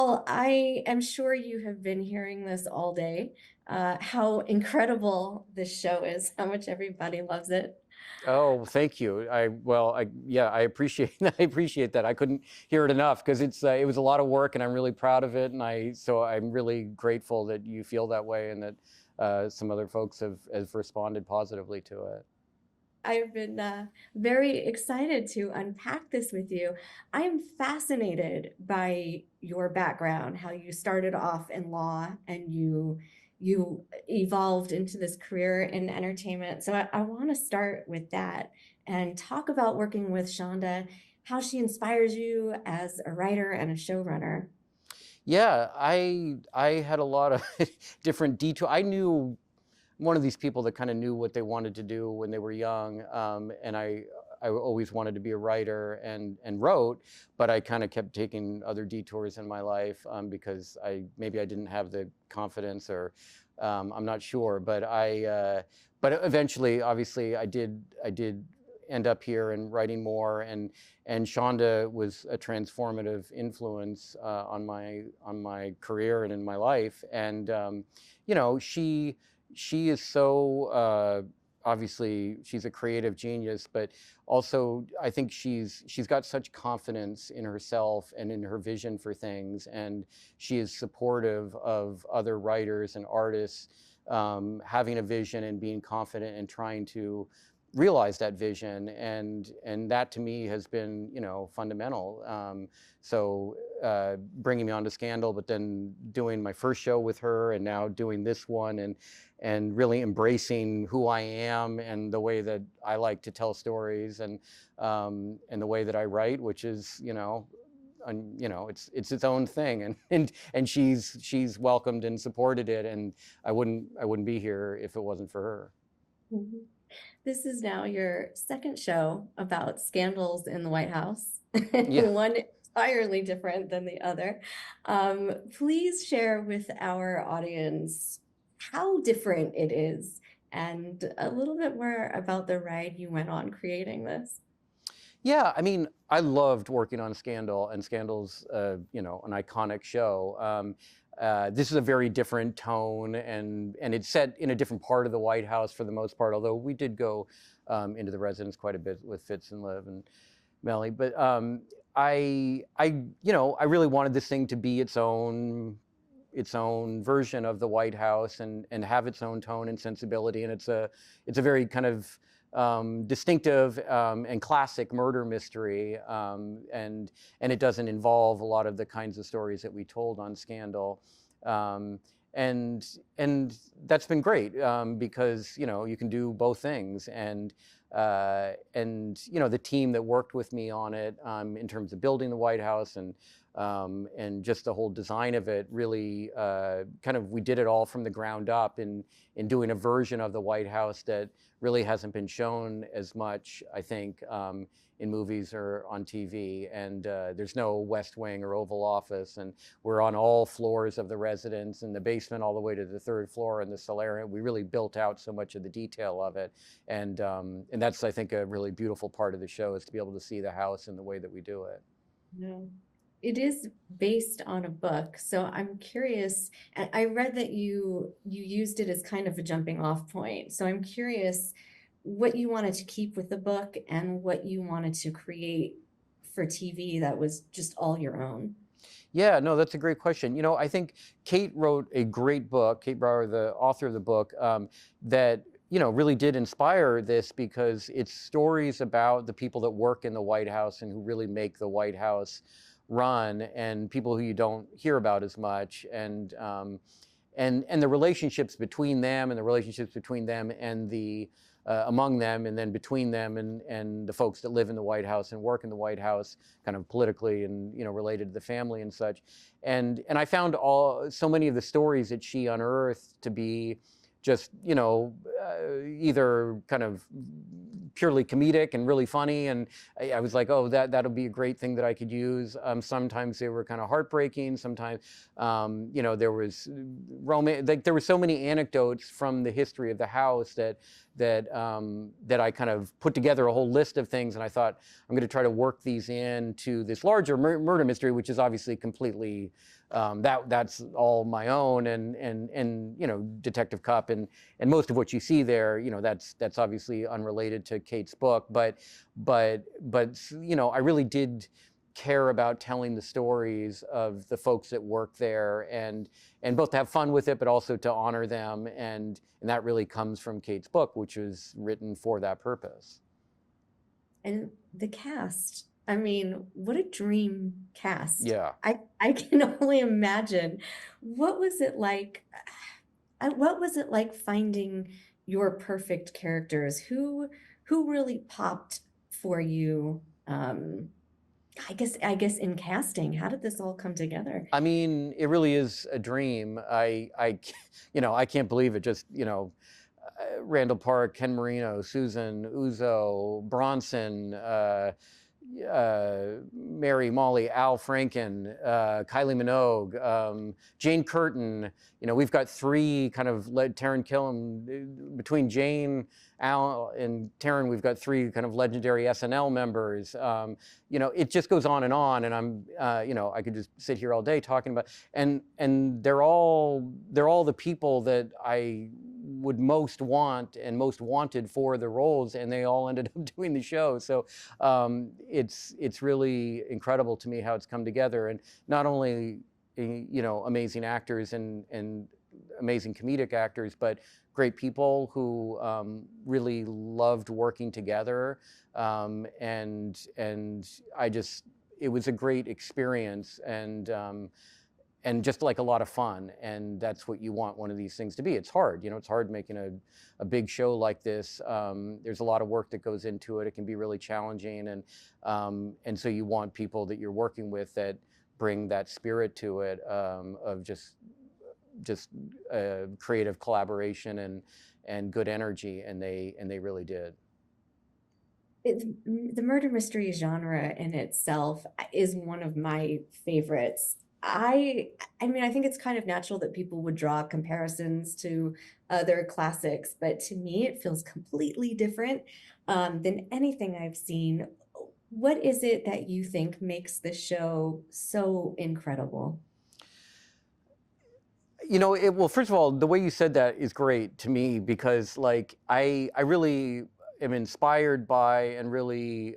Well, I am sure you have been hearing this all day, how incredible this show is, how much everybody loves it. Oh, thank you. Yeah, I appreciate I appreciate that. I couldn't hear it enough because it was a lot of work, and I'm really proud of it. So I'm really grateful that you feel that way, and that some other folks have responded positively to it. I've been very excited to unpack this with you. I am fascinated by your background, how you started off in law and you evolved into this career in entertainment. So I want to start with that and talk about working with Shonda, how she inspires you as a writer and a showrunner. Yeah, I had a lot of different detours. I knew one of these people that kind of knew what they wanted to do when they were young, and I always wanted to be a writer and wrote, but I kind of kept taking other detours in my life because maybe I didn't have the confidence, or I'm not sure, but eventually, obviously, I did end up here and writing more, and Shonda was a transformative influence on my career and in my life, and you know she is so obviously she's a creative genius, but also I think she's got such confidence in herself and in her vision for things, and she is supportive of other writers and artists having a vision and being confident and trying to realize that vision, and that to me has been, fundamental. So bringing me on to Scandal, but then doing my first show with her, and now doing this one, and really embracing who I am and the way that I like to tell stories, and the way that I write, which is, it's its own thing, and she's welcomed and supported it, and I wouldn't be here if it wasn't for her. Mhm. This is now your second show about scandals in the White House, Yeah. one entirely different than the other. Please share with our audience how different it is and a little bit more about the ride you went on creating this. Yeah, I mean, I loved working on Scandal, and Scandal's, an iconic show. This is a very different tone, and it's set in a different part of the White House for the most part. Although we did go into the residence quite a bit with Fitz and Liv and Melly, but I really wanted this thing to be its own version of the White House, and have its own tone and sensibility. And it's a very kind of distinctive and classic murder mystery, and it doesn't involve a lot of the kinds of stories that we told on Scandal. Um, and that's been great, because you can do both things, and the team that worked with me on it, in terms of building the White House, and just the whole design of it, really we did it all from the ground up in doing a version of the White House that really hasn't been shown as much, I think, in movies or on TV. And there's no West Wing or Oval Office, and we're on all floors of the residence, and the basement all the way to the third floor, and the solarium. We really built out so much of the detail of it, and that's, I think, a really beautiful part of the show, is to be able to see the house in the way that we do it. No. It is based on a book, so I'm curious. And I read that you used it as kind of a jumping off point. So I'm curious what you wanted to keep with the book and what you wanted to create for TV that was just all your own. Yeah, no, that's a great question. I think Kate wrote a great book, Kate Brower, the author of the book, that, really did inspire this, because it's stories about the people that work in the White House and who really make the White House run, and people who you don't hear about as much, and the relationships between them, and the relationships between them and the among them, and then between them and the folks that live in the White House and work in the White House, kind of politically, and related to the family and such. And I found so many of the stories that she unearthed to be just, either kind of purely comedic and really funny, and I was like, oh, that'll be a great thing that I could use. Sometimes they were kind of heartbreaking. Sometimes, there was romance. Like, there were so many anecdotes from the history of the house that I kind of put together a whole list of things, and I thought, I'm going to try to work these into this larger murder mystery, which is obviously completely That's all my own, and you know, Detective Cup and most of what you see there, you know, that's obviously unrelated to Kate's book, but you know, I really did care about telling the stories of the folks that work there, and both to have fun with it, but also to honor them, and that really comes from Kate's book, which was written for that purpose. And the cast, I mean, what a dream cast. Yeah. I can only imagine. What was it like? What was it like finding your perfect characters? Who really popped for you? I guess in casting, how did this all come together? I mean, it really is a dream. You know, I can't believe it. Just, you know, Randall Park, Ken Marino, Susan Uzo, Bronson, Mary Molly, Al Franken, Kylie Minogue, Jane Curtin. You know, we've got three kind of Taron Killam. Between Jane, Al, and Taron, we've got three kind of legendary SNL members. You know, it just goes on, and I'm, you know, I could just sit here all day talking about, and they're all the people that I would most want and most wanted for the roles, and they all ended up doing the show. So it's really incredible to me how it's come together, and not only, you know, amazing actors and amazing comedic actors, but great people who really loved working together, and I just, it was a great experience, and just like a lot of fun, and that's what you want one of these things to be. It's hard, you know, it's hard making a big show like this. There's a lot of work that goes into it. It can be really challenging, and so you want people that you're working with that bring that spirit to it, of just creative collaboration and good energy, and they really did. The murder mystery genre in itself is one of my favorites. I mean, I think it's kind of natural that people would draw comparisons to other classics, but to me, it feels completely different than anything I've seen. What is it that you think makes the show so incredible? You know, well, first of all, the way you said that is great to me, because like I really am inspired by, and really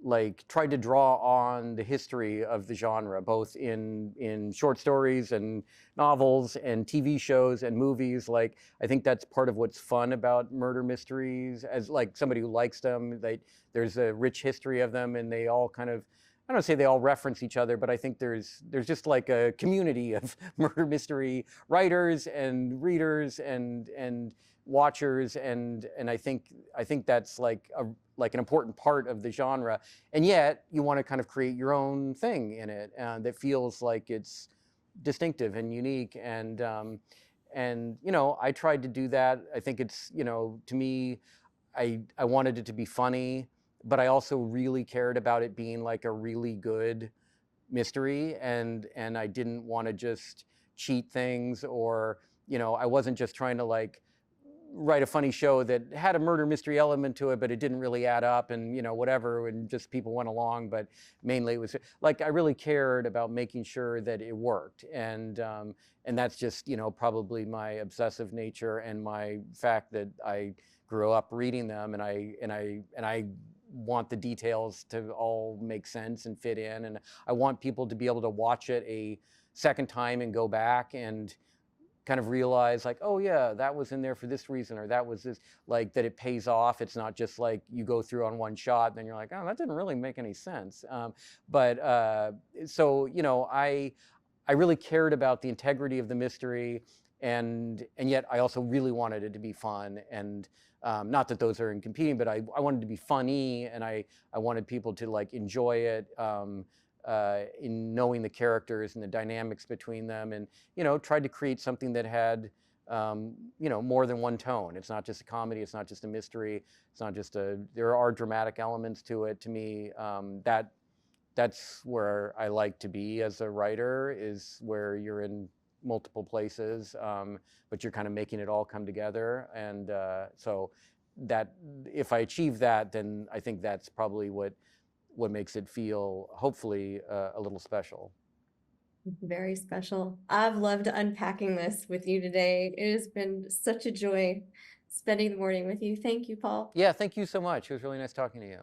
like tried to draw on the history of the genre, both in short stories and novels and TV shows and movies. Like, I think that's part of what's fun about murder mysteries, as like somebody who likes them. There's a rich history of them, and they all kind of, I don't say they all reference each other, but I think there's just like a community of murder mystery writers and readers and watchers, and I think that's like an important part of the genre. And yet you want to kind of create your own thing in it, that feels like it's distinctive and unique, and you know, I tried to do that. I think it's, you know, to me, I wanted it to be funny, but I also really cared about it being like a really good mystery, and I didn't want to just cheat things, or, you know, I wasn't just trying to like write a funny show that had a murder mystery element to it, but it didn't really add up, and, you know, whatever, and just people went along. But mainly it was like I really cared about making sure that it worked, and that's just, you know, probably my obsessive nature and my fact that I grew up reading them, and I want the details to all make sense and fit in, and I want people to be able to watch it a second time and go back and kind of realize like, oh yeah, that was in there for this reason, or that was this, like, that it pays off. It's not just like you go through on one shot and then you're like, oh, that didn't really make any sense. But so, you know, I really cared about the integrity of the mystery, and yet I also really wanted it to be fun, and not that those are in competing, but I wanted to be funny, and I wanted people to like enjoy it, in knowing the characters and the dynamics between them, and, you know, tried to create something that had, you know, more than one tone. It's not just a comedy, it's not just a mystery, it's not just there are dramatic elements to it. To me, that's where I like to be as a writer, is where you're in multiple places, but you're kind of making it all come together. And so that, if I achieve that, then I think that's probably what makes it feel, hopefully, a little special. Very special. I've loved unpacking this with you today. It has been such a joy spending the morning with you. Thank you, Paul. Yeah, thank you so much. It was really nice talking to you.